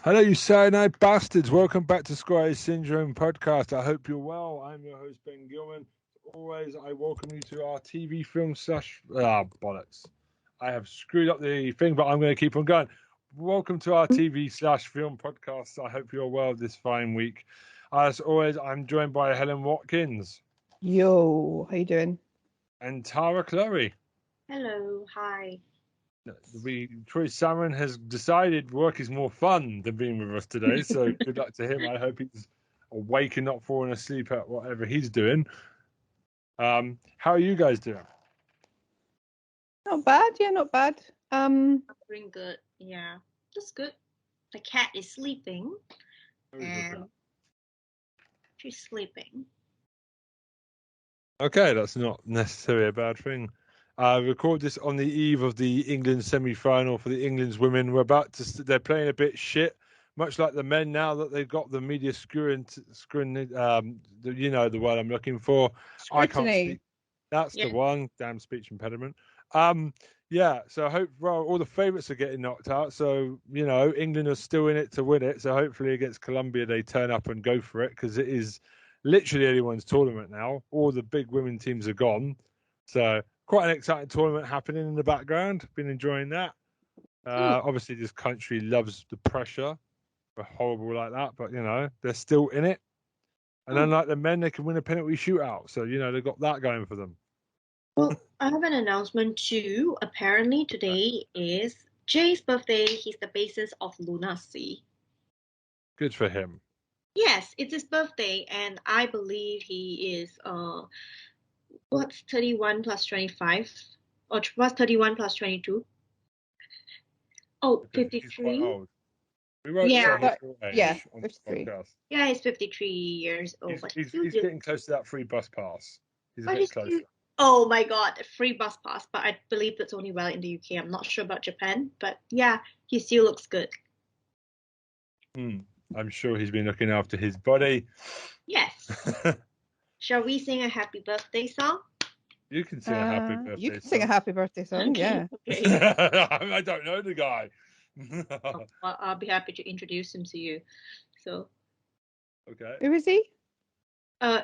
Hello, you Saturday night bastards. Welcome back to Squire Syndrome podcast. I hope you're well. I'm your host, Ben Gilman. As always, I welcome you to our TV film slash... bollocks. I have screwed up the thing, but I'm going to keep on going. Welcome to our TV slash film podcast. I hope you're well this fine week. As always, I'm joined by Helen Watkins. Yo, how you doing? And Tara Chloe. Hello, hi. Troy Salmon has decided work is more fun than being with us today, so good luck to him. I hope he's awake and not falling asleep at whatever he's doing. How are you guys doing? Not bad, yeah, not bad. I'm doing good, yeah. Just good. The cat is sleeping. And she's sleeping. Okay, that's not necessarily a bad thing. Record this on the eve of the England semi-final for the England's women. They're playing a bit shit, much like the men now that they've got the media screwing. You know the word I'm looking for. Scrutiny. I can't speak. That's the one. Damn speech impediment. Yeah. So I hope all the favourites are getting knocked out. So England are still in it to win it. So hopefully against Colombia they turn up and go for it because it is literally anyone's tournament now. All the big women teams are gone. So quite an exciting tournament happening in the background. Been enjoying that. Obviously, this country loves the pressure. We're horrible like that, but they're still in it. And unlike the men, they can win a penalty shootout. So they've got that going for them. Well, I have an announcement too. Apparently, today is Jay's birthday. He's the basis of Lunacy. Good for him. Yes, it's his birthday, and I believe he is what's 31 plus 25? Or what's 31 plus 22? Oh, 53? We wrote yeah, 53. Yeah, he's 53 years old. He's getting close to that free bus pass. He's a bit closer. Oh my god, a free bus pass, but I believe that's only valid in the UK. I'm not sure about Japan, but yeah, he still looks good. I'm sure he's been looking after his body. Yes. Shall we sing a happy birthday song? You can sing a happy birthday song. You can sing a happy birthday song, okay. Yeah. I don't know the guy. I'll be happy to introduce him to you. So. Okay. Who is he?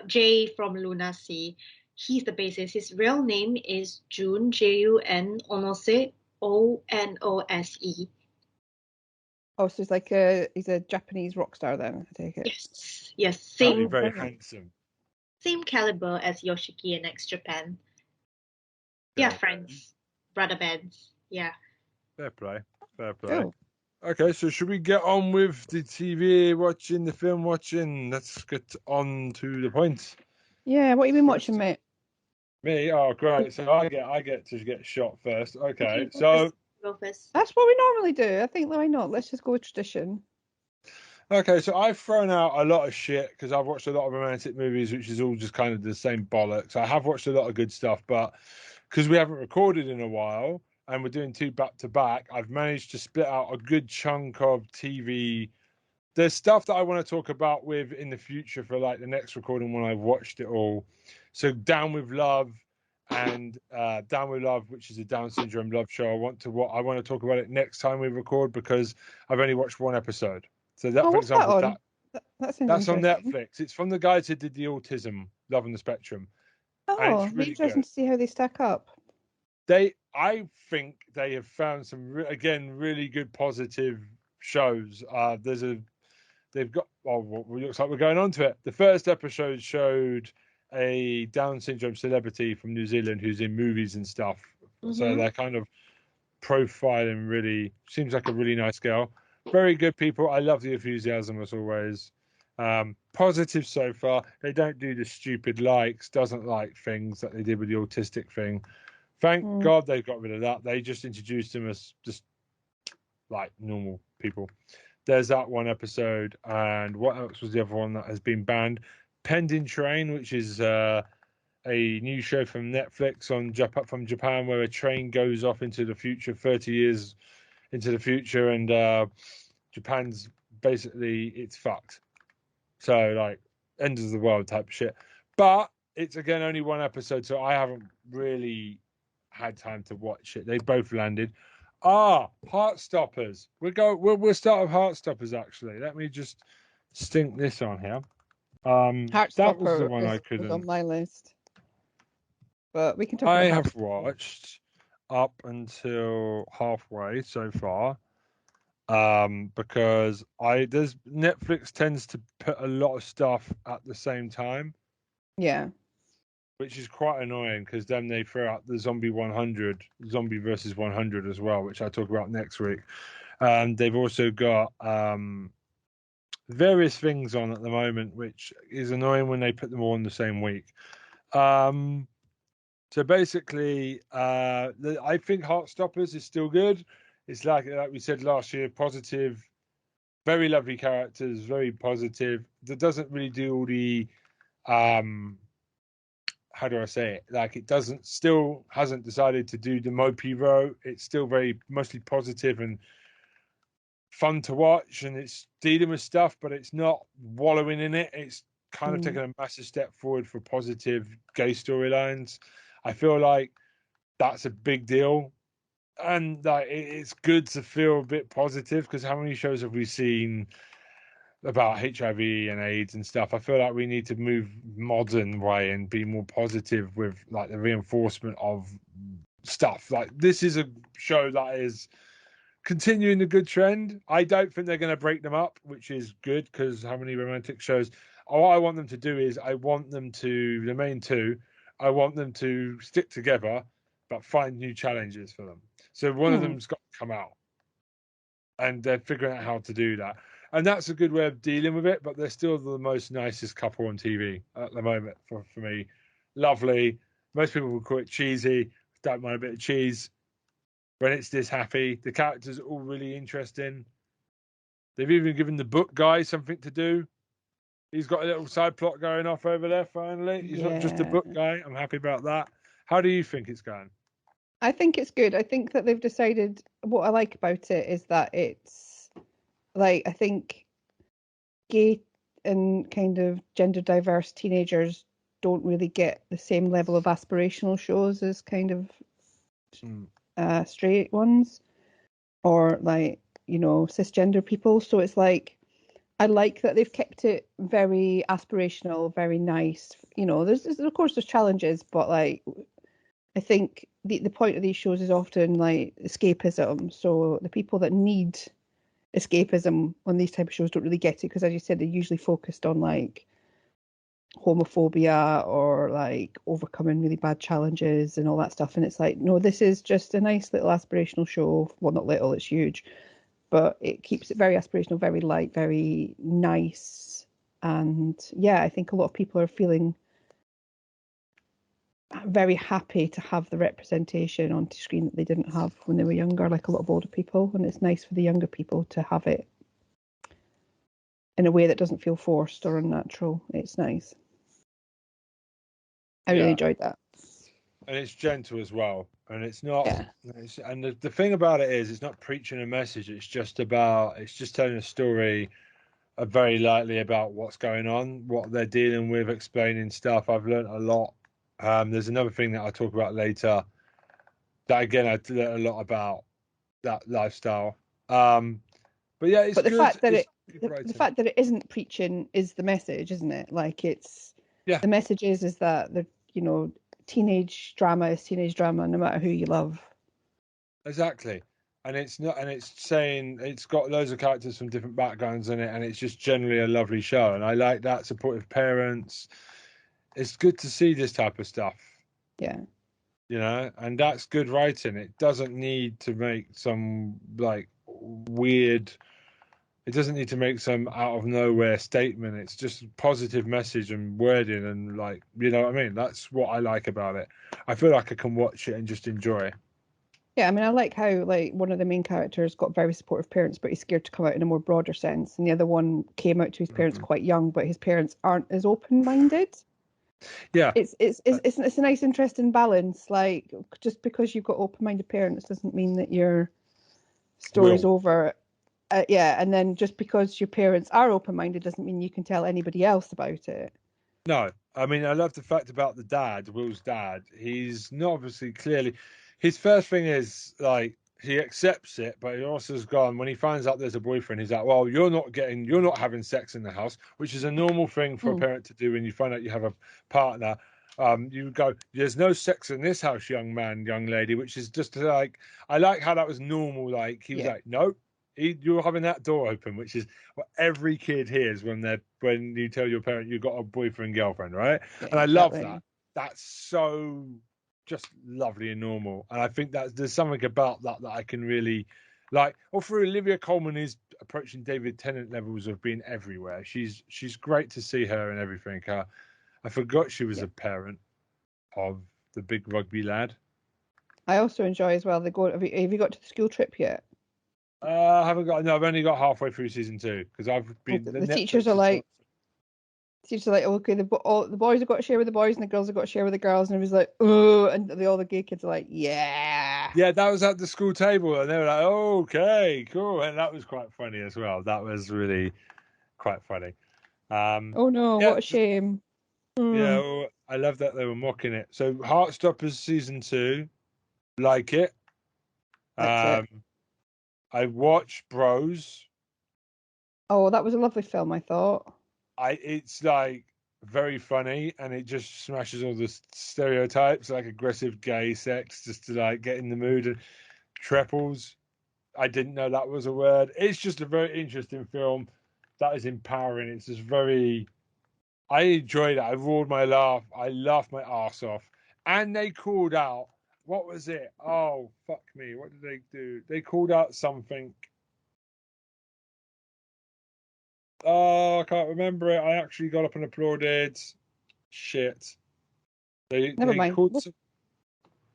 Jay from Lunacy. He's the bassist. His real name is Jun, Jun, Onose, Onose. Oh, so it's he's a Japanese rock star then, I take it. Yes. Same. Very handsome. Same caliber as Yoshiki and X Japan. Yeah, friends, brother bands. Yeah. Fair play. Cool. Okay, so should we get on with the TV watching, the film watching? Let's get on to the point. Yeah, what have you been watching, mate? Me? Oh, great. So I get to get shot first. Okay, so that's what we normally do. I think why not? Let's just go with tradition. Okay, so I've thrown out a lot of shit because I've watched a lot of romantic movies, which is all just kind of the same bollocks. I have watched a lot of good stuff, but because we haven't recorded in a while and we're doing two back to back, I've managed to split out a good chunk of TV. There's stuff that I want to talk about with in the future for like the next recording when I've watched it all. So Down with Love and Down with Love, which is a Down syndrome love show. I want to talk about it next time we record because I've only watched one episode. So that, for example, that's on Netflix. It's from the guys who did the autism, Love on the Spectrum. Oh, really interesting to see how they stack up. I think they have found some really good positive shows. They've got. Well, it looks like we're going on to it. The first episode showed a Down syndrome celebrity from New Zealand who's in movies and stuff. Mm-hmm. So they're kind of profiling. Really seems like a really nice girl. Very good people. I love the enthusiasm as always. Positive so far. They don't do the stupid doesn't like things that they did with the autistic thing. Thank God they got rid of that. They just introduced them as just like normal people. There's that one episode. And what else was the other one that has been banned? Pending Train, which is a new show from Netflix from Japan where a train goes off into the future, 30 years into the future, and Japan's basically it's fucked. So like end of the world type of shit. But it's again only one episode, so I haven't really had time to watch it. They both landed. Heartstoppers. We'll start with Heartstoppers. Actually, let me just stink this on here. That was the Heartstopper one I was couldn't. on my list, but we can talk I about have watched up until halfway so far, because Netflix tends to put a lot of stuff at the same time, Yeah. which is quite annoying because then they throw out the Zombie versus 100 as well, which I'll talk about next week. They've also got various things on at the moment, which is annoying when they put them all in the same week. So basically, I think Heartstoppers is still good. It's like we said last year, positive, very lovely characters, very positive. That doesn't really do all the how do I say it? Like it hasn't decided to do the mopey row. It's still very mostly positive and fun to watch, and it's dealing with stuff, but it's not wallowing in it. It's kind of taking a massive step forward for positive gay storylines. I feel like that's a big deal, and like it's good to feel a bit positive because how many shows have we seen about HIV and AIDS and stuff? I feel like we need to move modern way and be more positive with like the reinforcement of stuff. Like this is a show that is continuing the good trend. I don't think they're going to break them up, which is good because how many romantic shows? All I want them to do is the main two, I want them to stick together, but find new challenges for them. So one of them's got to come out, and they're figuring out how to do that. And that's a good way of dealing with it, but they're still the most nicest couple on TV at the moment for me. Lovely. Most people would call it cheesy. Don't mind a bit of cheese. When it's this happy, the characters are all really interesting. They've even given the book guy something to do. He's got a little side plot going off over there, finally. He's not just a book guy. I'm happy about that. How do you think it's going? I think it's good. I think that they've decided what I like about it is that it's like I think gay and kind of gender diverse teenagers don't really get the same level of aspirational shows as kind of straight ones or like, cisgender people. So it's like I like that they've kept it very aspirational, very nice. There's of course there's challenges, but like I think the point of these shows is often like escapism. So the people that need escapism on these type of shows don't really get it because, as you said, they're usually focused on like homophobia or like overcoming really bad challenges and all that stuff. And it's like, no, this is just a nice little aspirational show. Well, not little, it's huge, but it keeps it very aspirational, very light, very nice. And yeah, I think a lot of people are feeling very happy to have the representation on screen that they didn't have when they were younger, like a lot of older people. And it's nice for the younger people to have it in a way that doesn't feel forced or unnatural. It's nice. I really enjoyed that. And it's gentle as well. And it's not. Yeah. And the thing about it is, it's not preaching a message. It's just telling a story very lightly about what's going on, what they're dealing with, explaining stuff. I've learned a lot. There's another thing that I'll talk about later that, again, I learned a lot about that lifestyle. But yeah, it's but the good. Fact that the fact that it isn't preaching is the message, isn't it? Like it's the message is that the teenage drama is teenage drama, no matter who you love. Exactly. And it's not, and it's saying it's got loads of characters from different backgrounds in it, and it's just generally a lovely show. And I like that, supportive parents. It's good to see this type of stuff. Yeah. And that's good writing. It doesn't need to make some like weird. It doesn't need to make some out of nowhere statement. It's just positive message and wording, and like, you know what I mean? That's what I like about it. I feel like I can watch it and just enjoy it. Yeah, I mean, I like how like one of the main characters got very supportive parents, but he's scared to come out in a more broader sense, and the other one came out to his parents quite young, but his parents aren't as open-minded. Yeah, it's a nice, interesting balance. Like, just because you've got open-minded parents doesn't mean that your story's over. Yeah, and then just because your parents are open-minded doesn't mean you can tell anybody else about it. No, I mean, I love the fact about the dad, Will's dad. He's not obviously clearly. His first thing is like he accepts it, but he also has gone when he finds out there's a boyfriend. He's like, "Well, you're not having sex in the house," which is a normal thing for a parent to do when you find out you have a partner. You go, "There's no sex in this house, young man, young lady," which is just like, I like how that was normal. Like he was like, "No, you're having that door open," which is what every kid hears when you tell your parent you've got a boyfriend, girlfriend, right? Yeah, And I love exactly. that. That's so just lovely and normal. And I think there's something about that I can really like. Or through Olivia Colman is approaching David Tennant levels of being everywhere. She's great to see her and everything. I forgot she was a parent of the big rugby lad. I also enjoy as well. Have you got to the school trip yet? I haven't got. No, I've only got halfway through season 2 because I've been. The teachers are like, okay, the boys have got to share with the boys and the girls have got to share with the girls, and it was like, oh, and all the gay kids are like, yeah. Yeah, that was at the school table, and they were like, oh, okay, cool, and that was quite funny as well. That was really quite funny. Oh no, what a shame. Yeah, well, I love that they were mocking it. So Heartstoppers season 2, like it. It. I watched Bros. Oh, that was a lovely film, I thought. It's like very funny, and it just smashes all the stereotypes, like aggressive gay sex, just to like get in the mood. And triples, I didn't know that was a word. It's just a very interesting film that is empowering. It's just very. I enjoyed it. I roared my laugh. I laughed my ass off. And they called out, what was it? Oh, fuck me. What did they do? They called out something. Oh, I can't remember it. I actually got up and applauded. Shit. Never mind.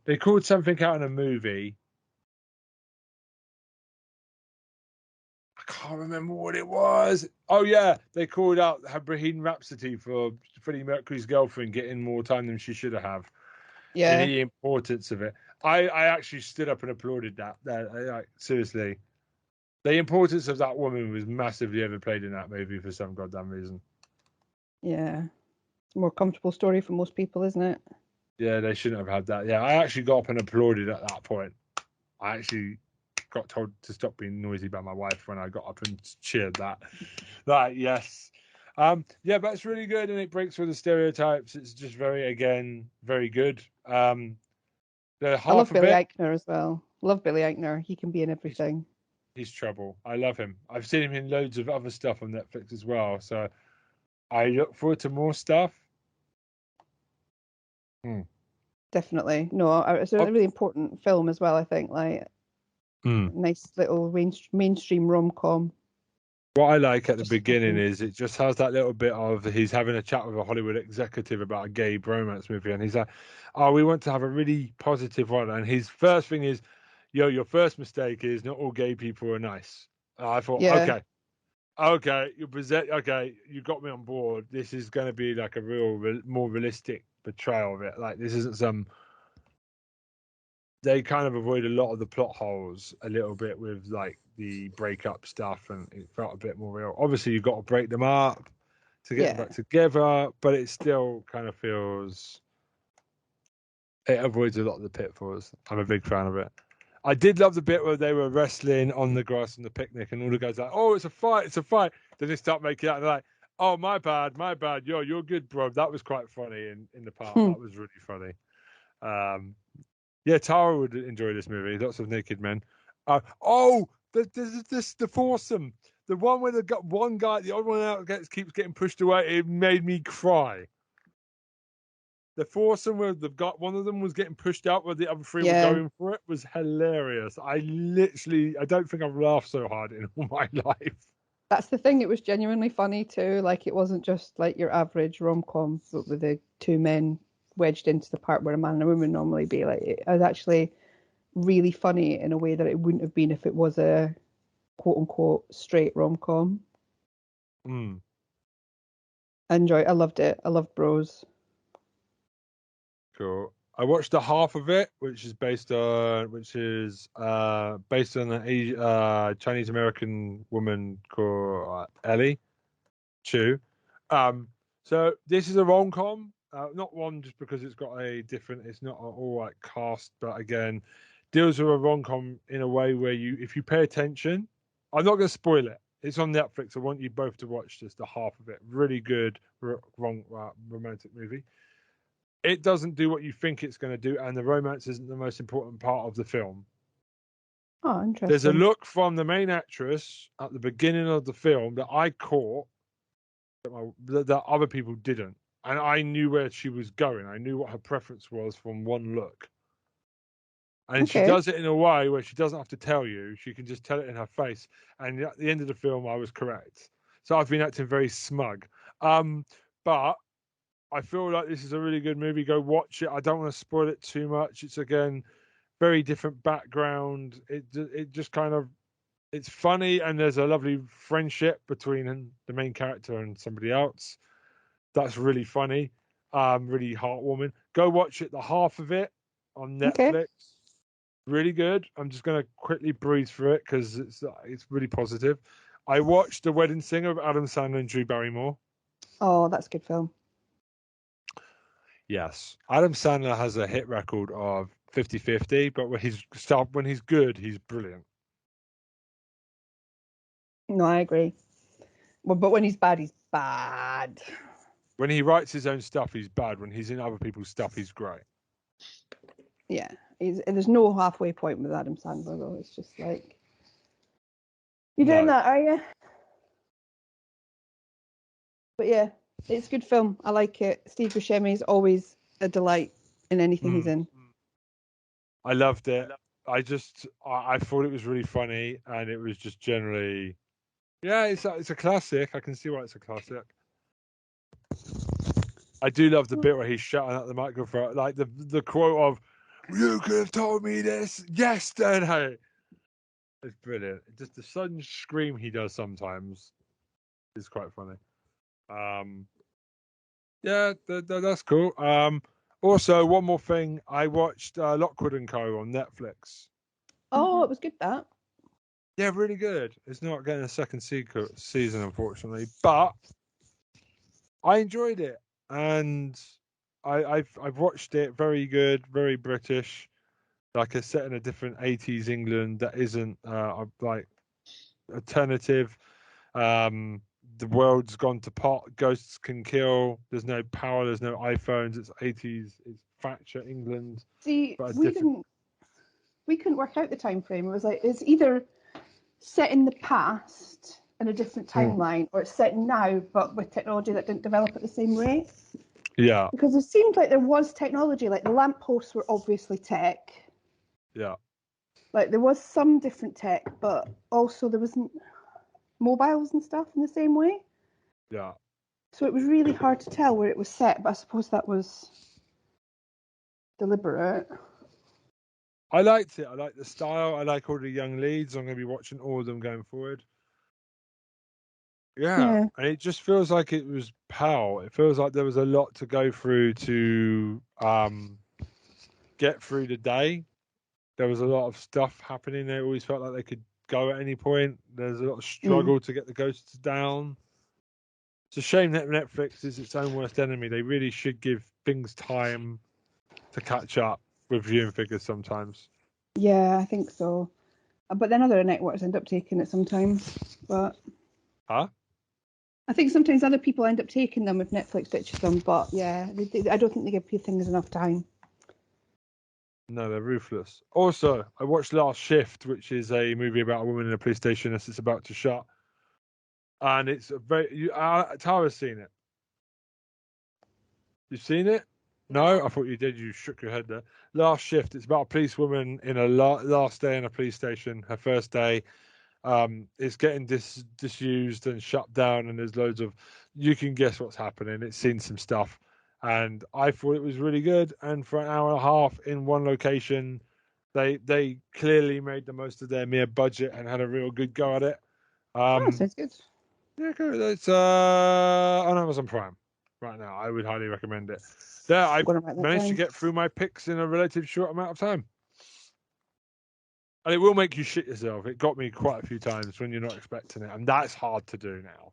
They called something out in a movie. I can't remember what it was. Oh yeah, they called out Bohemian Rhapsody for Freddie Mercury's girlfriend getting more time than she should have. Yeah. And the importance of it. I actually stood up and applauded that. Seriously, the importance of that woman was massively overplayed in that movie for some goddamn reason. Yeah, it's a more comfortable story for most people, isn't it? Yeah, they shouldn't have had that. Yeah, I actually got up and applauded at that point. I actually got told to stop being noisy by my wife when I got up and cheered that. Yes. Yeah, but it's really good and it breaks through the stereotypes. It's just very good. The I love half a Billy bit. Eichner as well. Love Billy Eichner. He can be in everything. He's trouble. I love him. I've seen him in loads of other stuff on Netflix as well. So I look forward to more stuff. Definitely. No, it's a really important film as well, I think. Like, nice little mainstream rom-com. What I like at the beginning is it just has that little bit of he's having a chat with a Hollywood executive about a gay bromance movie, and he's like, "Oh, we want to have a really positive one." And his first thing is, "Yo, your first mistake is not all gay people are nice." And I thought, okay, you got me on board. This is going to be like a more realistic portrayal of it. Like this isn't some. They kind of avoid a lot of the plot holes a little bit with like the breakup stuff, and it felt a bit more real. Obviously, you've got to break them up to get them back together, but it still kind of feels it avoids a lot of the pitfalls. I'm a big fan of it. I did love the bit where they were wrestling on the grass on the picnic, and all the guys are like, "Oh, it's a fight, it's a fight." Then they start making out, and they're like, "Oh, my bad. Yo, you're good, bro." That was quite funny in the part. That was really funny. Yeah, Tara would enjoy this movie. Lots of naked men. The foursome. The one where the one guy, the other one out keeps getting pushed away. It made me cry. The foursome where one of them was getting pushed out, where the other three were going for it, was hilarious. I don't think I've laughed so hard in all my life. That's the thing. It was genuinely funny too. Like it wasn't just like your average rom-com with the two men wedged into the part where a man and a woman normally be. Like it was actually really funny in a way that it wouldn't have been if it was a quote-unquote straight rom-com. I loved it. I loved Bros. Cool. I watched the half of it, which is based on a Chinese American woman called Ellie Chu. So this is a rom-com, not one just because it's got it's not all right cast, but again, deals with a rom-com in a way where if you pay attention, I'm not going to spoil it. It's on Netflix. I want you both to watch just the half of it. Really good romantic movie. It doesn't do what you think it's going to do, and the romance isn't the most important part of the film. Oh, interesting. There's a look from the main actress at the beginning of the film that I caught that other people didn't. And I knew where she was going. I knew what her preference was from one look. And she does it in a way where she doesn't have to tell you. She can just tell it in her face. And at the end of the film, I was correct. So I've been acting very smug. But I feel like this is a really good movie. Go watch it. I don't want to spoil it too much. It's, again, very different background. It just kind of, it's funny. And there's a lovely friendship between the main character and somebody else. That's really funny. Really heartwarming. Go watch it. The half of it on Netflix. Okay. Really good. I'm just going to quickly breeze through it because it's really positive. I watched The Wedding Singer with Adam Sandler and Drew Barrymore. Oh, that's a good film. Yes. Adam Sandler has a hit record of 50-50, but when he's good, he's brilliant. No, I agree. Well, but when he's bad, he's bad. When he writes his own stuff, he's bad. When he's in other people's stuff, he's great. Yeah. There's no halfway point with Adam Sandler, though. It's just like, you're doing that, are you? But yeah, it's a good film. I like it. Steve Buscemi is always a delight in anything he's in. I loved it. I thought it was really funny, and it was just generally, yeah, it's a classic. I can see why it's a classic. I do love the bit where he's shouting at the microphone, like the quote of, "You could have told me this yesterday." It's brilliant. Just the sudden scream he does sometimes is quite funny. Yeah, that's cool. Also, one more thing. I watched Lockwood and Co on Netflix. Oh, it was good, that. Yeah, really good. It's not getting a second season, unfortunately, but I enjoyed it, and I've watched it. Very good, very British. Like a set in a different 80s England that isn't like alternative. The world's gone to pot. Ghosts can kill. There's no power. There's no iPhones. It's 80s. It's Thatcher England. See, we couldn't work out the time frame. It was like, it's either set in the past in a different timeline, or it's set now but with technology that didn't develop at the same rate. Yeah. Because it seemed like there was technology. Like the lampposts were obviously tech. Yeah. Like there was some different tech, but also there wasn't mobiles and stuff in the same way. Yeah. So it was really hard to tell where it was set, but I suppose that was deliberate. I liked it. I like the style. I like all the young leads. I'm going to be watching all of them going forward. Yeah. And it just feels like it was PAL. It feels like there was a lot to go through to get through the day. There was a lot of stuff happening. They always felt like they could go at any point. There's a lot of struggle to get the ghosts down. It's a shame that Netflix is its own worst enemy. They really should give things time to catch up with viewing figures sometimes. Yeah, I think so. But then other networks end up taking it sometimes. But I think sometimes other people end up taking them if Netflix ditches them. But yeah, I don't think they give things enough time. No, they're ruthless. Also, I watched Last Shift, which is a movie about a woman in a police station as it's about to shut. And it's a very... Tara's seen it. You've seen it? No? I thought you did. You shook your head there. Last Shift. It's about a policewoman in a last day in a police station. Her first day. It's getting disused and shut down, and there's loads of... You can guess what's happening. It's seen some stuff. And I thought it was really good. And for an hour and a half in one location, they clearly made the most of their mere budget and had a real good go at it. Sounds good. Yeah, good. It's on Amazon Prime right now. I would highly recommend it. Yeah, I managed to get through my picks in a relatively short amount of time. And it will make you shit yourself. It got me quite a few times when you're not expecting it. And that's hard to do now.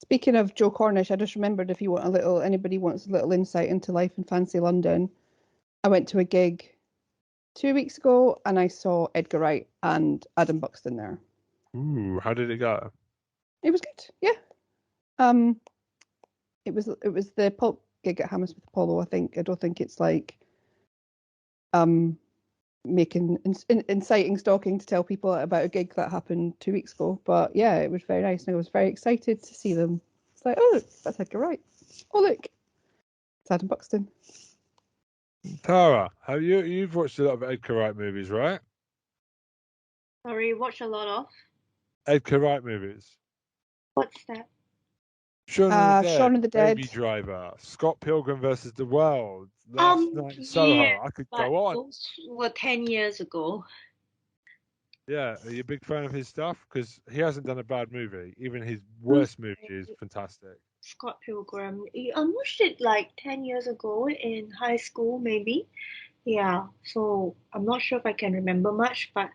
Speaking of Joe Cornish, I just remembered if you want anybody wants a little insight into life in fancy London, I went to a gig 2 weeks ago, and I saw Edgar Wright and Adam Buxton there. Ooh, how did it go? It was good, yeah. Um, it was the pulp gig at Hammersmith Apollo. I think I don't think it's like making inciting stalking to tell people about a gig that happened 2 weeks ago. But yeah, it was very nice, and I was very excited to see them. It's like, oh look, that's Edgar Wright. Oh look, it's Adam Buxton. Tara, you've watched a lot of Edgar Wright movies, right? Sorry, watch a lot of. Edgar Wright movies. What's that? Shaun of the Dead, Shaun of the Dead. Baby Driver, Scott Pilgrim versus the World, Last Night in Soho. Yeah, I could but go on. those were 10 years ago. Yeah, are you a big fan of his stuff? Because he hasn't done a bad movie. Even his worst movie is fantastic. Scott Pilgrim. I watched it like 10 years ago in high school, maybe. Yeah, so I'm not sure if I can remember much, but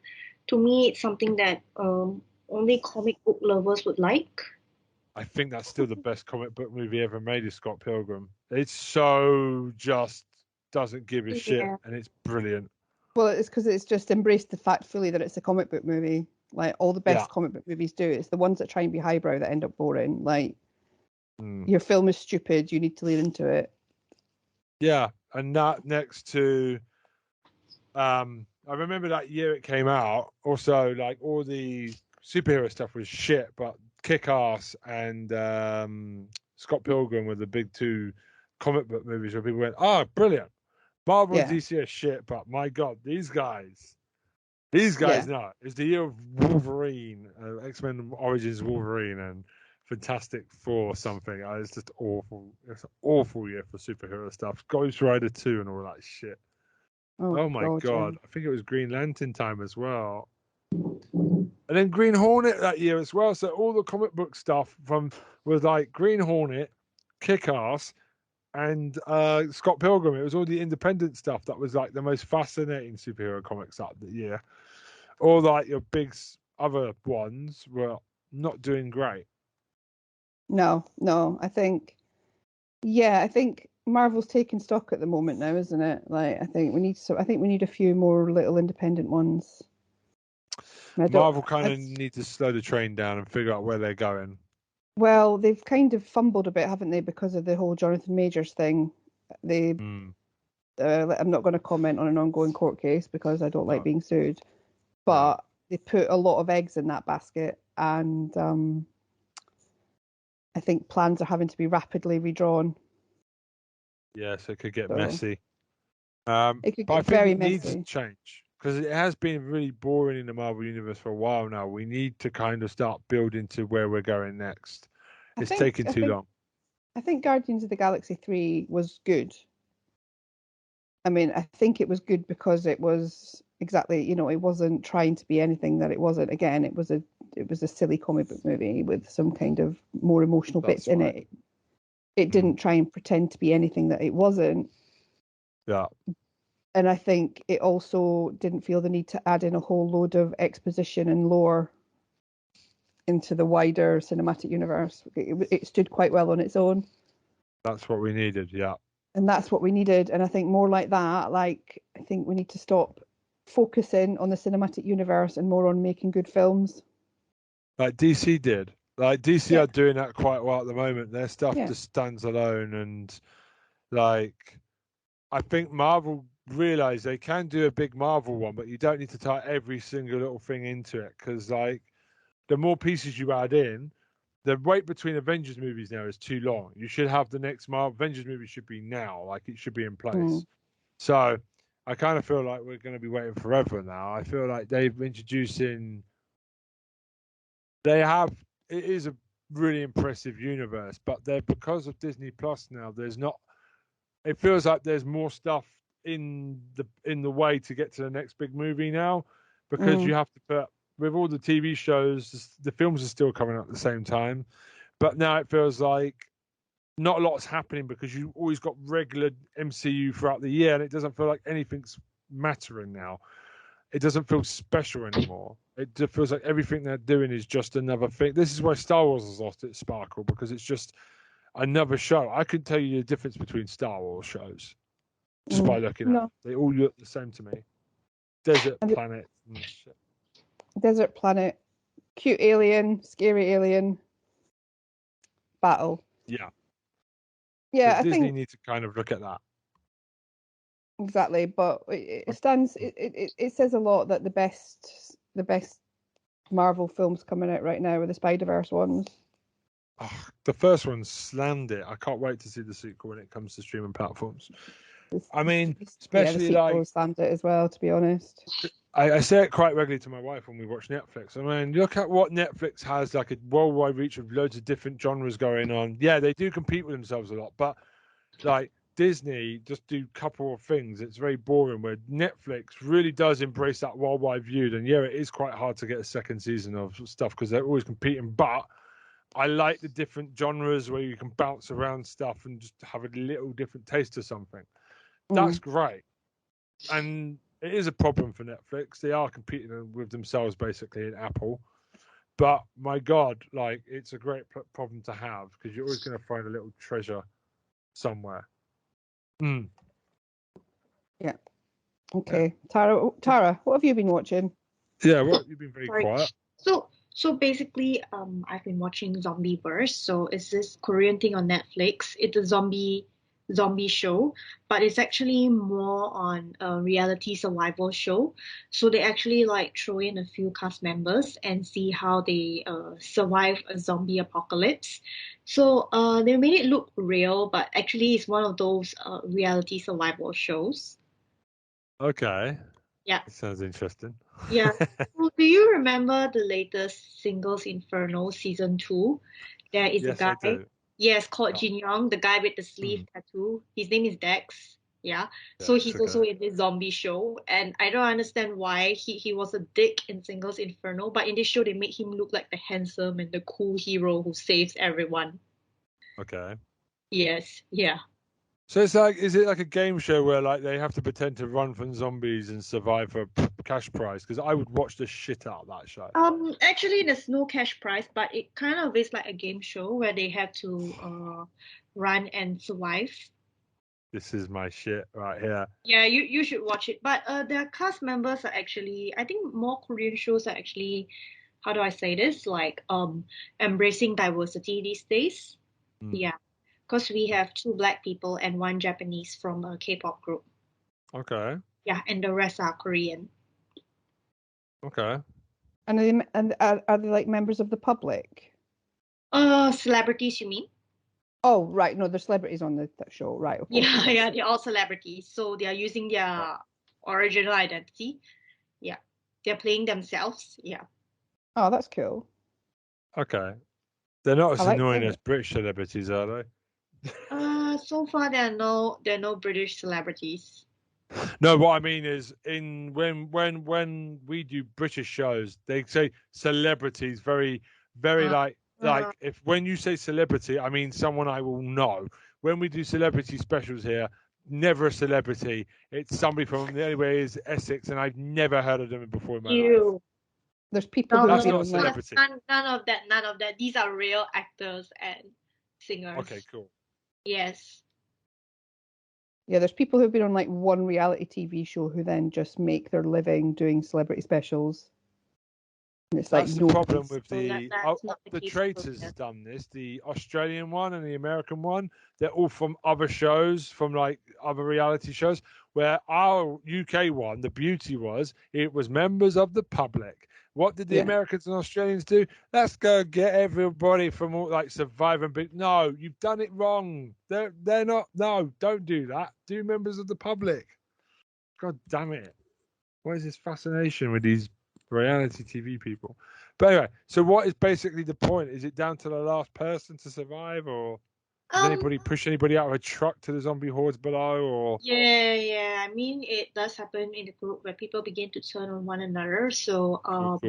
to me, it's something that only comic book lovers would like. I think that's still the best comic book movie ever made is Scott Pilgrim. It's so just doesn't give a shit, Yeah. and it's brilliant. Well, it's because it's just embraced the fact fully that it's a comic book movie. Like all the best comic book movies do. It's the ones that try and be highbrow that end up boring. Like your film is stupid. You need to lean into it. Yeah, and that next to, I remember that year it came out. Also, like all the superhero stuff was shit, but Kick-Ass and Scott Pilgrim were the big two comic book movies where people went, "Oh, brilliant!" Marvel and DC are shit, but my God, these guys, no. It's the year of Wolverine, X-Men Origins Wolverine, and Fantastic Four something. It's just awful. It's an awful year for superhero stuff. Ghost Rider 2 and all that shit. Oh my God. I think it was Green Lantern time as well. And then Green Hornet that year as well. So all the comic book stuff was like Green Hornet, Kick-Ass, and Scott Pilgrim. It was all the independent stuff that was like the most fascinating superhero comics that year. All like your big other ones were not doing great. No. I think Marvel's taking stock at the moment now, isn't it? Like I think we need a few more little independent ones. Marvel kind of need to slow the train down and figure out where they're going. Well, they've kind of fumbled a bit, haven't they, because of the whole Jonathan Majors thing. I'm not going to comment on an ongoing court case because I don't like being sued. But they put a lot of eggs in that basket, and I think plans are having to be rapidly redrawn. Yes, it could get messy. It could get very messy. Needs to change because it has been really boring in the Marvel universe for a while now. We need to kind of start building to where we're going next. It's taking too long. I think Guardians of the Galaxy 3 was good. I mean, I think it was good because it was exactly, it wasn't trying to be anything that it wasn't. Again, it was a silly comic book movie with some kind of more emotional bits in it. It didn't try and pretend to be anything that it wasn't. Yeah. And I think it also didn't feel the need to add in a whole load of exposition and lore into the wider cinematic universe. It stood quite well on its own. That's what we needed, yeah. And that's what we needed. And I think more like that, I think we need to stop focusing on the cinematic universe and more on making good films. Like DC did. Like DC are doing that quite well at the moment. Their stuff just stands alone. And like, I think Marvel realize they can do a big Marvel one, but you don't need to tie every single little thing into it. Because like, the more pieces you add in, the wait between Avengers movies now is too long. You should have the next Marvel Avengers movie should be now, like it should be in place. So I kind of feel like we're going to be waiting forever now. I feel like they've introduced in. It is a really impressive universe, but because of Disney Plus now, there's not. It feels like there's more stuff in the way to get to the next big movie now, because you have to put. With all the TV shows, the films are still coming out at the same time. But now it feels like not a lot's happening because you've always got regular MCU throughout the year, and it doesn't feel like anything's mattering now. It doesn't feel special anymore. It just feels like everything they're doing is just another thing. This is why Star Wars has lost its sparkle, because it's just another show. I couldn't tell you the difference between Star Wars shows just by looking at them. They all look the same to me. desert planet and shit. Desert planet, cute alien, scary alien, battle. Yeah. Yeah, So I Disney think need to kind of look at that. exactly. But it stands. It says a lot that the best Marvel films coming out right now are the Spider-Verse ones. Oh, the first one slammed it. I can't wait to see the sequel when it comes to streaming platforms. I mean, the especially sequel like slammed it as well. To be honest, I say it quite regularly to my wife when we watch Netflix. I mean, look at what Netflix has, like a worldwide reach of loads of different genres going on. Yeah, they do compete with themselves a lot, but like Disney just do a couple of things. It's very boring. Where Netflix really does embrace that worldwide view. And yeah, it is quite hard to get a second season of stuff because they're always competing. But I like the different genres where you can bounce around stuff and just have a little different taste of something. That's great. And it is a problem for Netflix. They are competing with themselves basically in Apple. But my God, like it's a great problem to have because you're always going to find a little treasure somewhere. Yeah. Okay. Tara, what have you been watching? Yeah, well, you've been very Sorry. quiet. So basically, I've been watching Zombieverse. So it's this Korean thing on Netflix. It's a zombie show, but it's actually more on a reality survival show. So they actually like throw in a few cast members and see how they survive a zombie apocalypse. So they made it look real, but actually it's one of those reality survival shows. Okay. Yeah. It sounds interesting. Yeah. So do you remember the latest Singles Inferno season 2? There is a Yes, I guy, do. yes, called Oh. Jin Young, the guy with the sleeve tattoo. His name is Dex. Yeah. So Dex, he's okay. also in this zombie show. And I don't understand why he was a dick in Singles Inferno, but in this show they made him look like the handsome and the cool hero who saves everyone. Okay. Yes, yeah. So it's like, is it like a game show where like they have to pretend to run from zombies and survive for a cash prize? Because I would watch the shit out of that show. Actually, there's no cash prize, but it kind of is like a game show where they have to run and survive. This is my shit right here. Yeah, you should watch it. But their cast members are actually, I think more Korean shows are actually, how do I say this? Like embracing diversity these days. Yeah, because we have 2 Black people and 1 Japanese from a K-pop group. Okay. Yeah, and the rest are Korean. Okay. And are they like members of the public? Celebrities, you mean? Oh, right. No, they're celebrities on that show, right? Okay. Yeah, they're all celebrities. So they are using their original identity. Yeah, they're playing themselves. Yeah. Oh, that's cool. Okay. They're not as annoying it. as British celebrities, are they? So far there are no British celebrities. No, what I mean is when we do British shows, they say celebrities very like if when you say celebrity, I mean someone I will know. When we do celebrity specials here, never a celebrity. It's somebody from the only way is Essex, and I've never heard of them before in my life. There's people that's not a celebrity. None of that. These are real actors and singers. Okay, cool. Yes. Yeah, there's people who've been on like one reality TV show who then just make their living doing celebrity specials. And it's that's like the problem with the Traitors has done this. The Australian one and the American one, they're all from other shows, from like other reality shows. Where our UK one, the beauty was, it was members of the public. What did the Americans and Australians do? Let's go get everybody from all like Survivor and Big. No, you've done it wrong. They're not. No, don't do that. Do members of the public. God damn it! What is this fascination with these reality TV people? But anyway, so what is basically the point? Is it down to the last person to survive, or does anybody push anybody out of a truck to the zombie hordes below? Or yeah. I mean, it does happen in the group where people begin to turn on one another. So cool.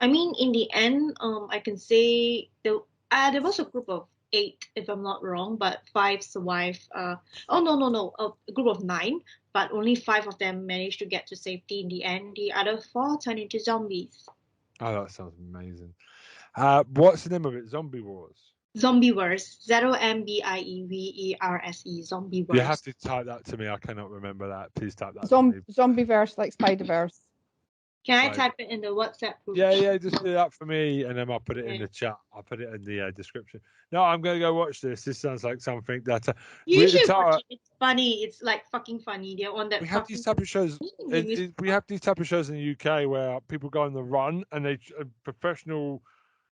I mean, in the end, I can say there was a group of 8, if I'm not wrong, but 5 survived. No, a group of 9, but only 5 of them managed to get to safety in the end. The other 4 turned into zombies. Oh, that sounds amazing. What's the name of it? Zombie Wars. Zombieverse. ZOMBIEVERSE. Zombieverse. You have to type that to me. I cannot remember that. Please type that to me. Zombieverse, like Spider-Verse. Can I Right. type it in the WhatsApp group? Yeah, just do that for me, and then I'll put it in the chat. I'll put it in the description. No, I'm going to go watch this. This sounds like something that... You should watch it. It's funny. It's like fucking funny. They're on that. We have these type of shows. We have these type of shows in the UK where people go on the run, and they professional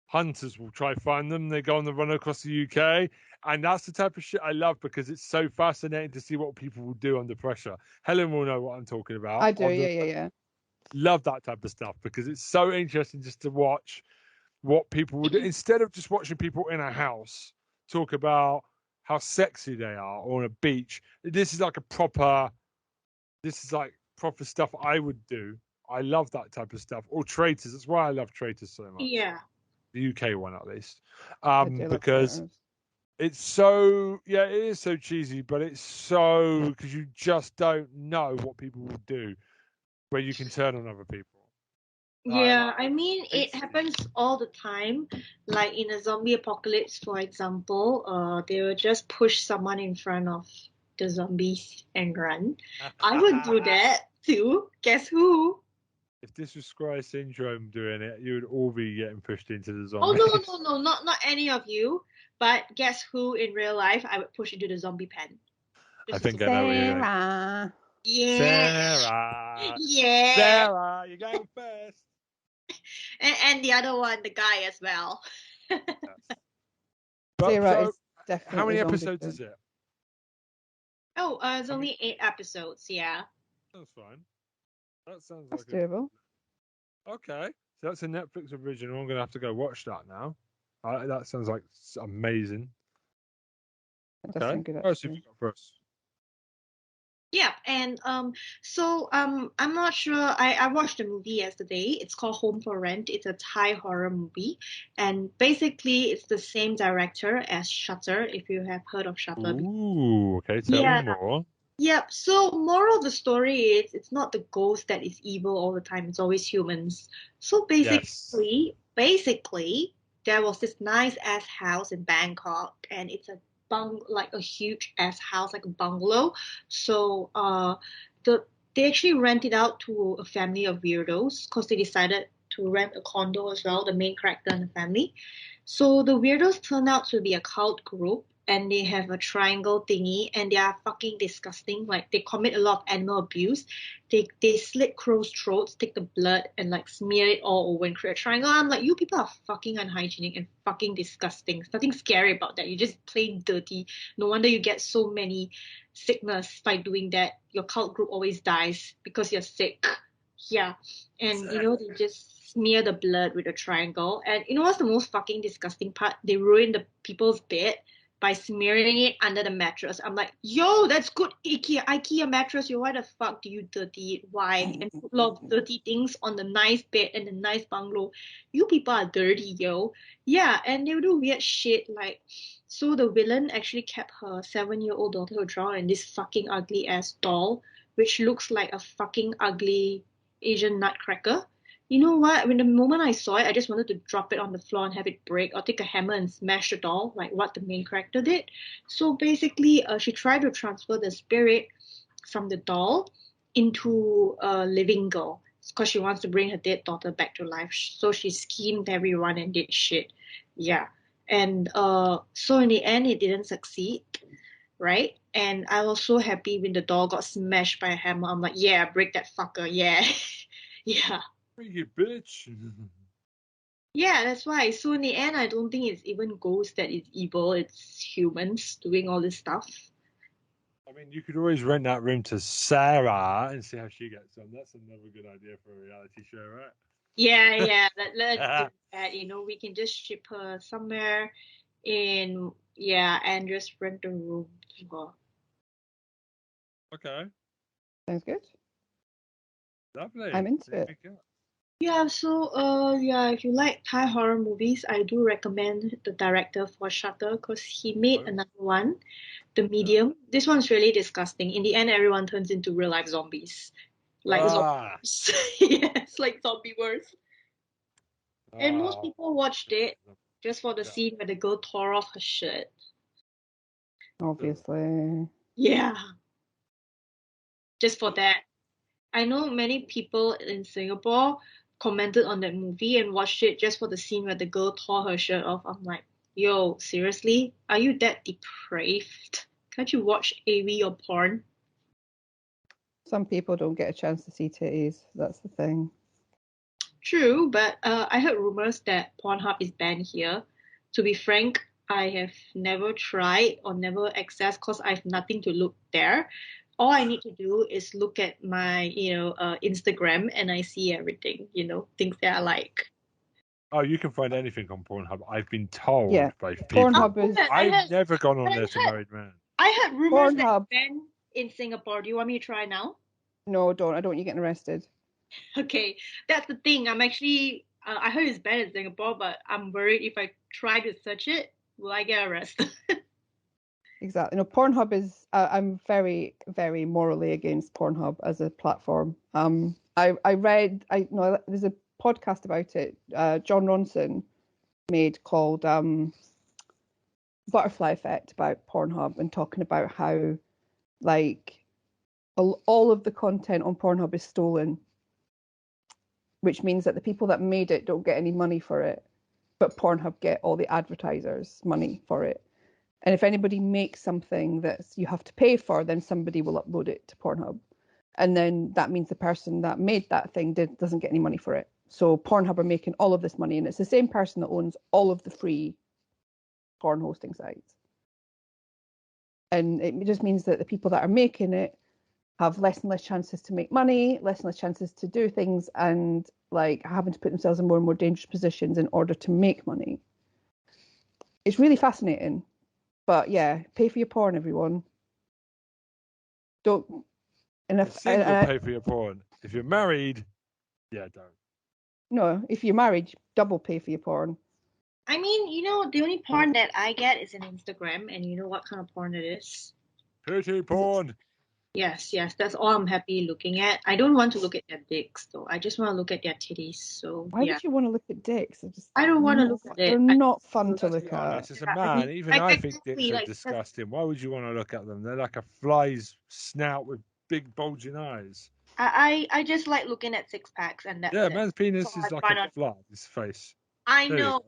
hunters will try find them. They go on the run across the UK, and that's the type of shit I love because it's so fascinating to see what people will do under pressure. Helen will know what I'm talking about. I do, yeah. Love that type of stuff because it's so interesting just to watch what people would do instead of just watching people in a house talk about how sexy they are or on a beach. This is like proper stuff I would do. I love that type of stuff. Or Traitors. That's why I love Traitors so much. Yeah. The UK one at least. Because it's so it is so cheesy, but it's so because you just don't know what people will do where you can turn on other people. Yeah, I mean, it happens all the time. Like in a zombie apocalypse, for example, they will just push someone in front of the zombies and run. I would do that too. Guess who? If this was Scry Syndrome doing it, you would all be getting pushed into the zombies. Oh no, not any of you. But guess who in real life I would push into the zombie pen? I think I know where you're going. Yeah. Sarah. Yeah. Sarah, you're going first. And the other one, the guy as well. Yes. Sarah is definitely. How many episodes is it? Oh, it's only 8 episodes. Yeah. That's fine. That sounds That's like doable. Okay, so that's a Netflix original. I'm gonna have to go watch that now. That sounds like amazing. Okay. What else have you got for us? Yeah, and so I'm not sure. I watched the movie yesterday. It's called Home for Rent. It's a Thai horror movie, and basically it's the same director as Shutter. If you have heard of Shutter. Ooh, okay. Tell me more. Yep. So moral of the story is it's not the ghost that is evil all the time. It's always humans. So basically, there was this nice ass house in Bangkok, and it's a like a huge ass house, like a bungalow. So they actually rent it out to a family of weirdos because they decided to rent a condo as well, the main character in the family. So the weirdos turned out to be a cult group, and they have a triangle thingy, and they are fucking disgusting. Like they commit a lot of animal abuse. They slit crows' throats, take the blood, and like smear it all over and create a triangle. I'm like, you people are fucking unhygienic and fucking disgusting. There's nothing scary about that. You're just plain dirty. No wonder you get so many sickness by doing that. Your cult group always dies because you're sick. Yeah, and they just smear the blood with a triangle. And you know what's the most fucking disgusting part? They ruin the people's bed by smearing it under the mattress. I'm like, yo, that's good IKEA mattress. Yo, why the fuck do you dirty it? Why? And put a lot of dirty things on the nice bed and the nice bungalow. You people are dirty, yo. Yeah, and they would do weird shit like, so the villain actually kept her 7-year-old daughter to draw in this fucking ugly ass doll, which looks like a fucking ugly Asian nutcracker. You know what? When the moment I saw it, I just wanted to drop it on the floor and have it break, or take a hammer and smash the doll, like what the main character did. So basically, she tried to transfer the spirit from the doll into a living girl because she wants to bring her dead daughter back to life. So she schemed everyone and did shit. Yeah. And so in the end, it didn't succeed, right? And I was so happy when the doll got smashed by a hammer. I'm like, yeah, break that fucker, yeah. Yeah. You bitch. Yeah, that's why. So in the end, I don't think it's even ghosts that is evil. It's humans doing all this stuff. I mean, you could always rent that room to Sara and see how she gets on. That's another good idea for a reality show, right? Yeah. Let's do that. We can just ship her somewhere and just rent a room to her. Okay. Sounds good. Lovely. I'm into it. Yeah, so if you like Thai horror movies, I do recommend the director for Shutter because he made another one, The Medium. This one's really disgusting. In the end, everyone turns into real life zombies. Like zombies. Yes, like Zombieverse. And most people watched it just for the scene where the girl tore off her shirt. Obviously. Yeah. Just for that. I know many people in Singapore commented on that movie and watched it just for the scene where the girl tore her shirt off. I'm like, yo, seriously? Are you that depraved? Can't you watch AV or porn? Some people don't get a chance to see titties. That's the thing. True, but I heard rumors that Pornhub is banned here. To be frank, I have never tried or never accessed because I have nothing to look there. All I need to do is look at my, Instagram and I see everything, things that I like. Oh, you can find anything on Pornhub. I've been told Yeah, by people. Pornhub is. I've never gone on there to married man. I heard rumors that Pornhub. it's banned in Singapore. Do you want me to try now? No, don't. I don't want you getting arrested. Okay, that's the thing. I'm actually, I heard it's banned in Singapore, but I'm worried if I try to search it, will I get arrested? Exactly. No, Pornhub is. I'm very, very morally against Pornhub as a platform. I read. There's a podcast about it. John Ronson made called Butterfly Effect about Pornhub and talking about how, like, all of the content on Pornhub is stolen, which means that the people that made it don't get any money for it, but Pornhub get all the advertisers' money for it. And if anybody makes something that you have to pay for, then somebody will upload it to Pornhub. And then that means the person that made that thing doesn't get any money for it. So Pornhub are making all of this money, and it's the same person that owns all of the free porn hosting sites. And it just means that the people that are making it have less and less chances to make money, less and less chances to do things, and like having to put themselves in more and more dangerous positions in order to make money. It's really fascinating. But yeah, pay for your porn, everyone. Don't. And if pay for your porn. If you're married, yeah, don't. No, if you're married, double pay for your porn. I mean, the only porn that I get is on Instagram, and you know what kind of porn it is? Pretty porn. Yes, that's all I'm happy looking at. I don't want to look at their dicks, though. I just want to look at their titties. So Why would you want to look at dicks? I don't want to look at it. They're not fun to look at. As a man, even I think dicks are like, disgusting. Why would you want to look at them? They're like a fly's snout with big bulging eyes. I just like looking at six packs and that's Yeah, it. man's penis is like a fly's face. I know.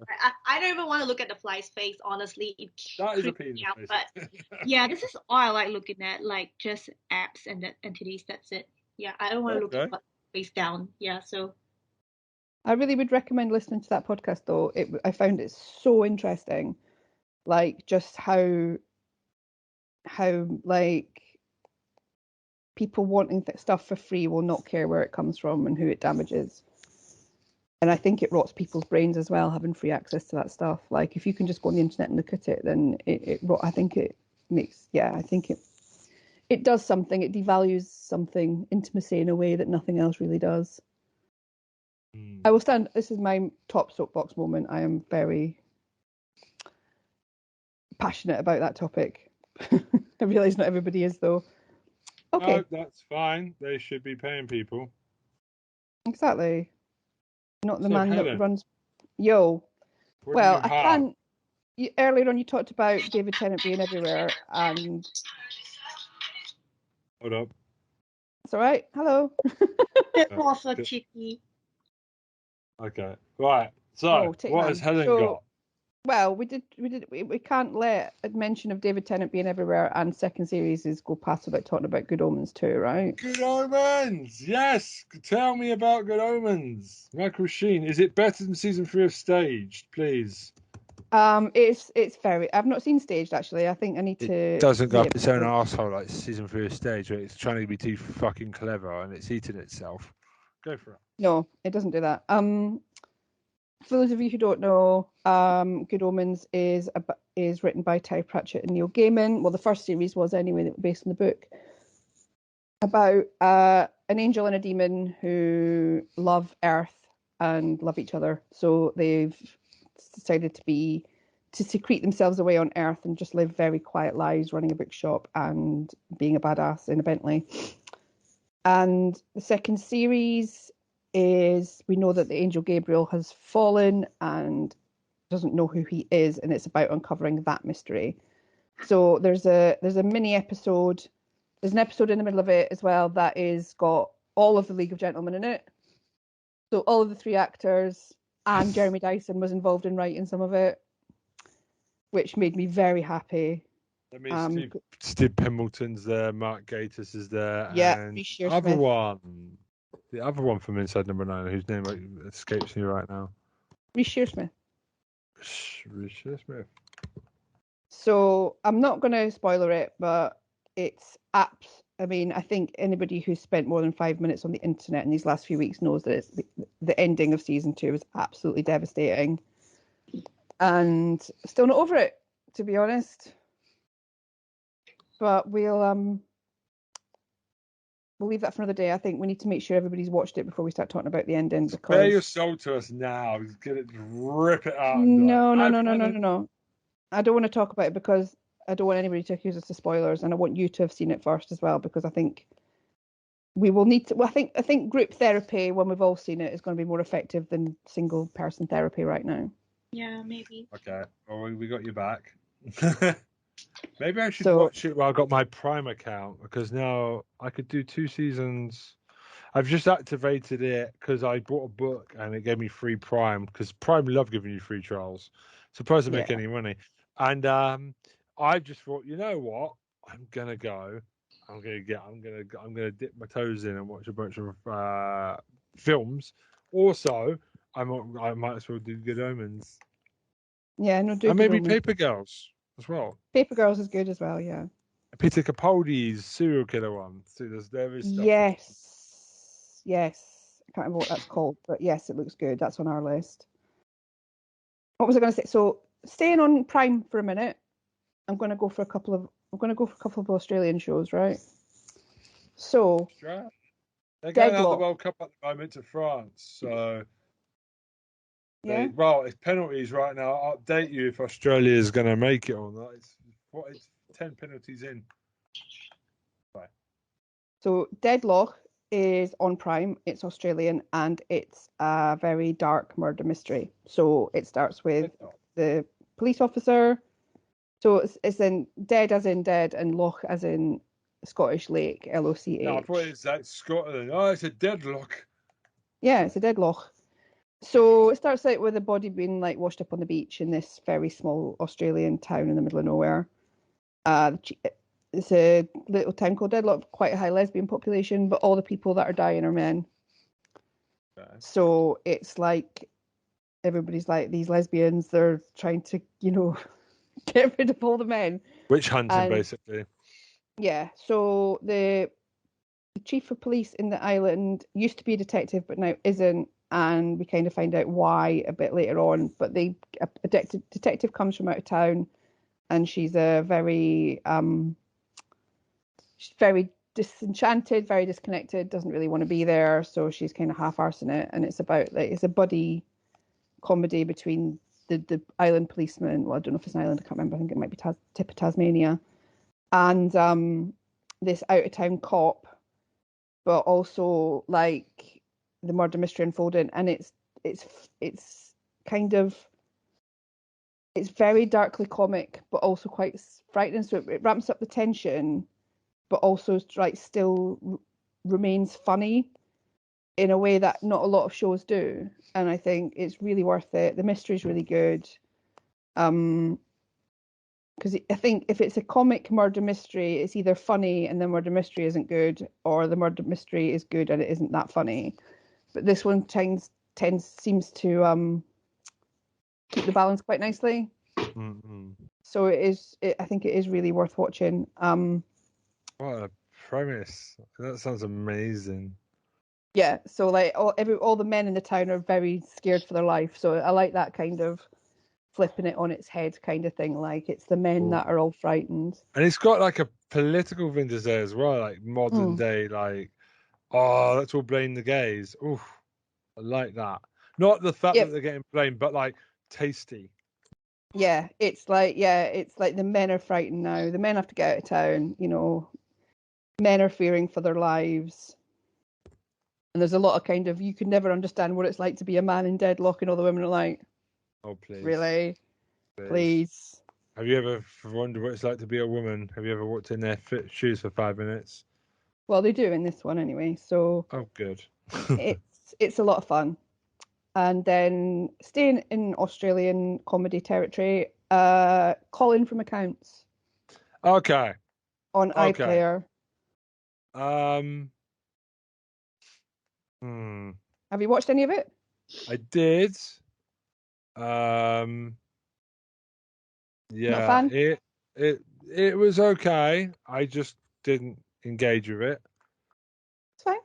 I don't even want to look at the fly's face, honestly. That is a penis out, face. but yeah, this is all I like looking at, like just abs and titties, that's it. Yeah, I don't want to look at what face down. Yeah, so I really would recommend listening to that podcast though. I found it so interesting. Like just how like people wanting stuff for free will not care where it comes from and who it damages. And I think it rots people's brains as well, having free access to that stuff. Like if you can just go on the internet and look at it, then I think it makes, I think it does something. It devalues something, intimacy, in a way that nothing else really does. I will stand. This is my top soapbox moment. I am very passionate about that topic. I realise not everybody is though. Okay. No, that's fine. They should be paying people. Exactly. Not the So, man Helen, that runs. Yo. Well, I have? can't. Earlier on, you talked about David Tennant being everywhere, and Hold up. it's all right. Hello. it was a cheeky. Okay. Right. So, what has Helen got? Well, we can't let a mention of David Tennant being everywhere and second series go past without talking about Good Omens too, right? Good Omens. Yes. Tell me about Good Omens. Michael Sheen. Is it better than season 3 of Staged? Please. It's very. I've not seen Staged actually. I think I need to. It doesn't go up its own arsehole like season 3 of Staged, where it's trying to be too fucking clever and it's eating itself. Go for it. No, it doesn't do that. For those of you who don't know, Good Omens is written by Terry Pratchett and Neil Gaiman. Well, the first series was anyway, based on the book, about an angel and a demon who love Earth and love each other. So they've decided to secrete themselves away on Earth and just live very quiet lives, running a bookshop and being a badass in a Bentley. And the second series is, we know that the angel Gabriel has fallen and doesn't know who he is, and it's about uncovering that mystery. So there's a mini episode. There's an episode in the middle of it as well that is got all of the League of Gentlemen in it. So all of the 3 actors, and Jeremy Dyson was involved in writing some of it, which made me very happy. I mean, Steve Pembleton's there, Mark Gatiss is there, Yeah, and Reece the other Shearsmith. one from Inside Number 9, whose name escapes me right now. Reece Shearsmith. Reece Shearsmith. So I'm not going to spoiler it, but it's apps. I mean, I think anybody who's spent more than 5 minutes on the internet in these last few weeks knows that it's the ending of season 2 is absolutely devastating, and still not over it, to be honest. But we'll leave that for another day. I think we need to make sure everybody's watched it before we start talking about the ending. Because Spare your soul to us now. Get it, rip it out. No. I don't want to talk about it because I don't want anybody to accuse us of spoilers, and I want you to have seen it first as well, because I think we will need to. Well, I think group therapy when we've all seen it is going to be more effective than single person therapy right now. Yeah, maybe. Okay. Well, we got you back. Maybe I should watch it while I got my Prime account, because now I could do 2 seasons. I've just activated it because I bought a book and it gave me free Prime, because Prime love giving you free trials. Supposed to make any money. And I just thought, you know what? I'm gonna dip my toes in and watch a bunch of films. Also, I might as well do Good Omens. Yeah, no, do and Good maybe Omens. Paper Girls as well. Paper Girls is good as well, yeah. Peter Capaldi's serial killer one. So there is stuff. Yes. I can't remember what that's called, but yes, it looks good. That's on our list. What was I going to say? So staying on Prime for a minute, I'm going to go for a couple of Australian shows, right? So They're going Deadlock. out the World Cup at the moment to France, so yeah. It's penalties right now. I'll update you if Australia is going to make it or not. It's 10 penalties in. Bye. So Deadlock is on Prime. It's Australian and it's a very dark murder mystery. So it starts with the police officer. So it's in dead as in dead and loch as in Scottish lake, Loch. No, I thought it was that Scotland. Oh, it's a deadlock. Yeah, it's a deadlock. So it starts out with a body being like washed up on the beach in this very small Australian town in the middle of nowhere. It's a little town called Deadlock, quite a high lesbian population, but all the people that are dying are men. Okay. So it's like everybody's like these lesbians, they're trying to, get rid of all the men. Witch hunting, basically. Yeah. So the chief of police in the island used to be a detective, but now isn't. And we kind of find out why a bit later on. But a detective comes from out of town, and she's a very disenchanted, very disconnected, doesn't really want to be there, so she's kind of half-arsing it. And it's about it's a buddy comedy between the island policeman. Well, I don't know if it's an island, I can't remember. I think it might be tip of Tasmania, and this out-of-town cop, but also like the murder mystery unfolding, and it's kind of, it's very darkly comic, but also quite frightening. So it ramps up the tension, but also like still remains funny in a way that not a lot of shows do. And I think it's really worth it. The mystery is really good. Because I think if it's a comic murder mystery, it's either funny and the murder mystery isn't good, or the murder mystery is good and it isn't that funny. But this one seems to keep the balance quite nicely. Mm-hmm. So I think it is really worth watching. What a premise! That sounds amazing. Yeah, so like all the men in the town are very scared for their life. So I like that kind of flipping it on its head kind of thing. Like it's the men that are all frightened. And it's got like a political vintage there as well, like modern day, like, oh, let's all blame the gays. Ooh, I like that. Not the fact that they're getting blamed, but like tasty. Yeah, it's like the men are frightened now. The men have to get out of town, men are fearing for their lives. And there's a lot of kind of, you can never understand what it's like to be a man in Deadlock, and all the women are like, Oh, please. Really? Please. Have you ever wondered what it's like to be a woman? Have you ever walked in their shoes for 5 minutes? Well, they do in this one anyway. So Oh, good. it's a lot of fun. And then staying in Australian comedy territory, Collin from Accounts Okay. on iPlayer. Have you watched any of it? I did. Not a fan? It was okay. I just didn't engage with it. It's fine.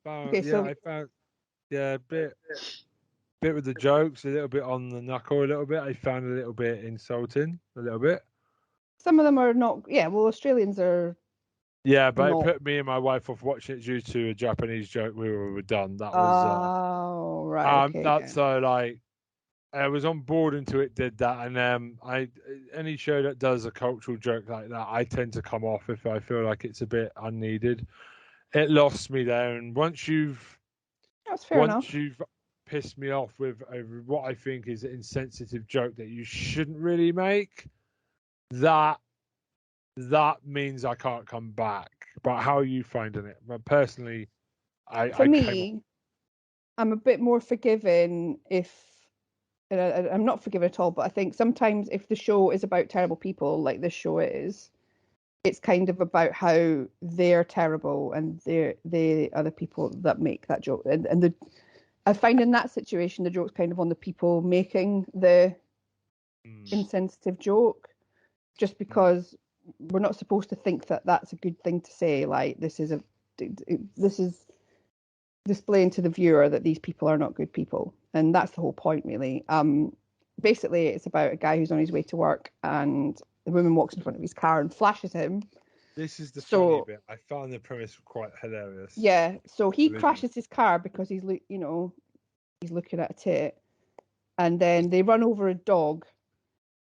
Okay, so I found a bit with the jokes, a little bit on the knuckle, a little bit. I found a little bit insulting, a little bit. some of them are not. Yeah, well, Australians are. Yeah, but not. it put me and my wife off watching it due to a Japanese joke we were done. That was Oh, right. Okay. that's so like I was on board until it did that, and any show that does a cultural joke like that, I tend to come off if I feel like it's a bit unneeded. It lost me there, and That's fair enough. you've pissed me off with what I think is an insensitive joke that you shouldn't really make, that means I can't come back. But how are you finding it? But personally, For me, I'm a bit more forgiving if I'm not forgiving at all, but I think sometimes if the show is about terrible people, like this show is, it's kind of about how they're terrible and they are the people that make that joke. And I find in that situation the joke's kind of on the people making the insensitive joke, just because we're not supposed to think that that's a good thing to say. Like this is displaying to the viewer that these people are not good people, and that's the whole point, really. Basically, it's about a guy who's on his way to work, and the woman walks in front of his car and flashes him. This is the funny bit. I found the premise quite hilarious. Yeah, so he crashes his car because he's looking at a tit, and then they run over a dog.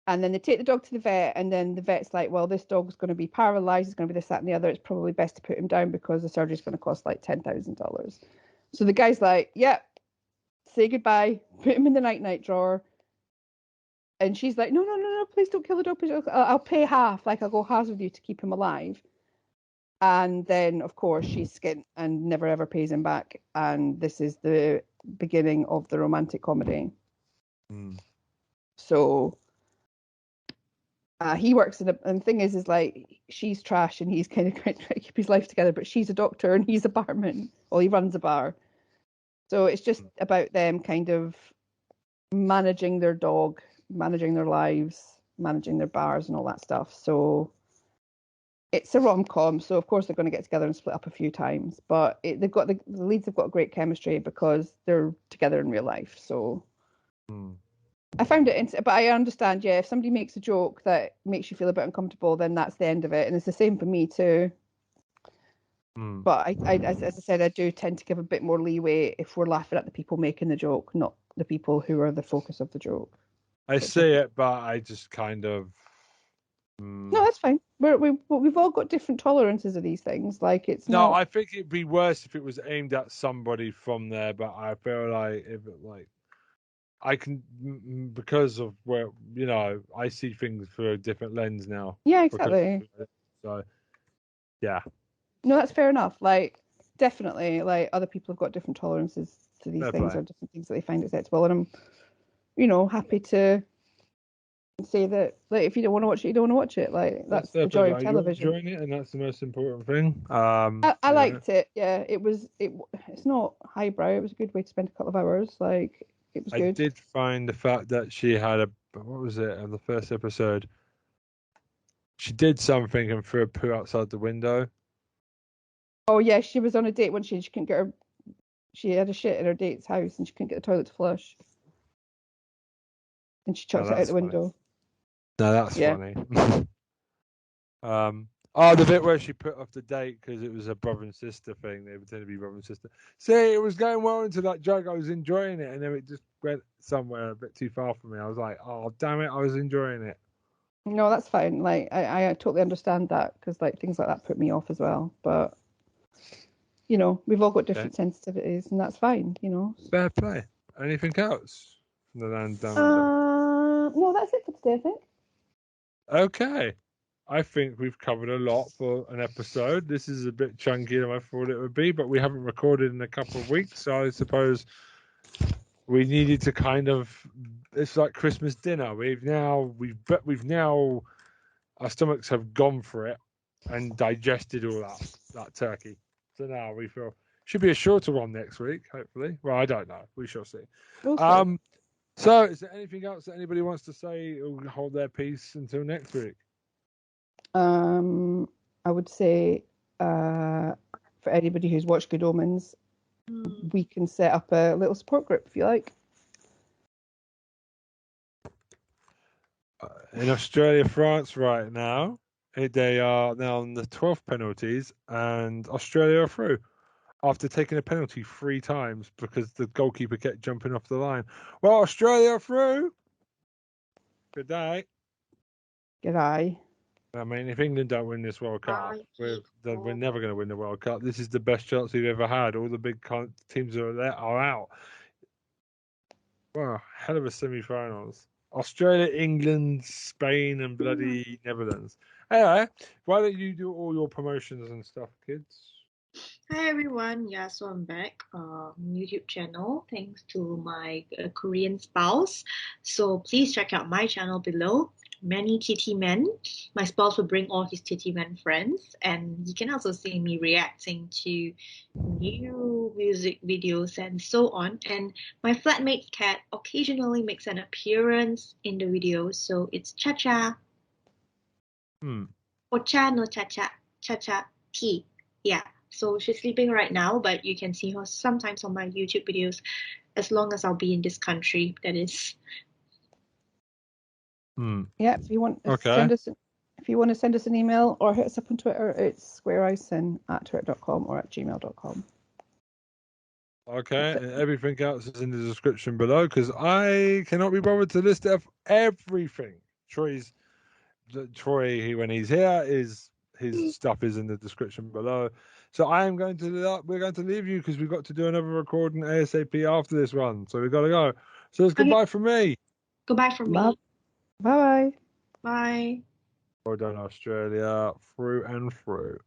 And then they take the dog to the vet, and then the vet's like, well, this dog's going to be paralyzed. It's going to be this, that, and the other. It's probably best to put him down because the surgery's going to cost like $10,000. So the guy's like, yep, say goodbye, put him in the night drawer. And she's like, no, please don't kill the dog. I'll pay half. Like, I'll go halves with you to keep him alive. And then, of course, she's skint and never ever pays him back. And this is the beginning of the romantic comedy. So... he works in and the thing is like she's trash and he's kind of trying to keep his life together, but she's a doctor and he's a barman. Well, he runs a bar. So it's just about them kind of managing their dog, managing their lives, managing their bars and all that stuff. So it's a rom-com, so of course they're going to get together and split up a few times, but they've got the leads have got great chemistry because they're together in real life. So I found it, but I understand, yeah, if somebody makes a joke that makes you feel a bit uncomfortable, then that's the end of it. And it's the same for me too. But as I said, I do tend to give a bit more leeway if we're laughing at the people making the joke, not the people who are the focus of the joke. I see it, but I just kind of... No, that's fine. We've all got different tolerances of these things. Like it's no, not... I think it'd be worse if it was aimed at somebody from there, but I feel like if it I can, because of where, I see things through a different lens now. Yeah, exactly. So, yeah. No, that's fair enough. Like, definitely, like, other people have got different tolerances to these things or different things that they find acceptable. And I'm, happy to say that, like, if you don't want to watch it, you don't want to watch it. Like, that's the joy of television. You're enjoying it, and that's the most important thing. I liked it. Yeah, it's not highbrow. It was a good way to spend a couple of hours. Like, it was good. I did find the fact that she had what was it on the first episode? She did something and threw a poo outside the window. Oh yeah, she was on a date when she couldn't get she had a shit in her date's house and she couldn't get the toilet to flush. And she chucked it out the window. No, that's funny. The bit where she put off the date because it was a brother and sister thing. They pretended to be brother and sister. See, it was going well into that joke. I was enjoying it, and then it just went somewhere a bit too far for me. I was like, oh, damn it, I was enjoying it. No, that's fine. Like, I totally understand that because, like, things like that put me off as well. But you know, we've all got different sensitivities, and that's fine, you know. Fair play. Anything else from the land down under? No, that's it for today, I think. Okay. I think we've covered a lot for an episode. This is a bit chunkier than I thought it would be, but we haven't recorded in a couple of weeks, so I suppose we needed to kind of. It's like Christmas dinner. We've now our stomachs have gone for it and digested all that turkey. So now we feel should be a shorter one next week, hopefully. Well, I don't know. We shall see. We'll see. So is there anything else that anybody wants to say or hold their peace until next week? I would say for anybody who's watched Good Omens, we can set up a little support group if you like. In Australia, France right now, they are now on the 12th penalties, and Australia are through after taking a penalty 3 times because the goalkeeper kept jumping off the line. Well, Australia are through. Good day. G'day. I mean, if England don't win this World Cup, we're never going to win the World Cup. This is the best chance we've ever had. All the big teams are out. Wow, hell of a semi-finals. Australia, England, Spain, and bloody Netherlands. Anyway, why don't you do all your promotions and stuff, kids? Hi everyone, yeah, so I'm back YouTube channel thanks to my Korean spouse. So please check out my channel below, Many TT Men. My spouse will bring all his TT Men friends, and you can also see me reacting to new music videos and so on. And my flatmate cat occasionally makes an appearance in the videos, so it's Cha-Cha. Ocha no Cha-Cha, Cha-Cha T. Yeah. So she's sleeping right now, but you can see her sometimes on my YouTube videos as long as I'll be in this country, that is. Yeah, if you want to send us an email or hit us up on Twitter, it's squareicing@twitter.com or @gmail.com. Okay, and everything else is in the description below because I cannot be bothered to list everything. Troy, when he's here, his stuff is in the description below. So we're going to leave you because we've got to do another recording ASAP after this one. So we've got to go. So it's goodbye from me. Goodbye from me. Bye. Bye. Well done, Australia, through and through.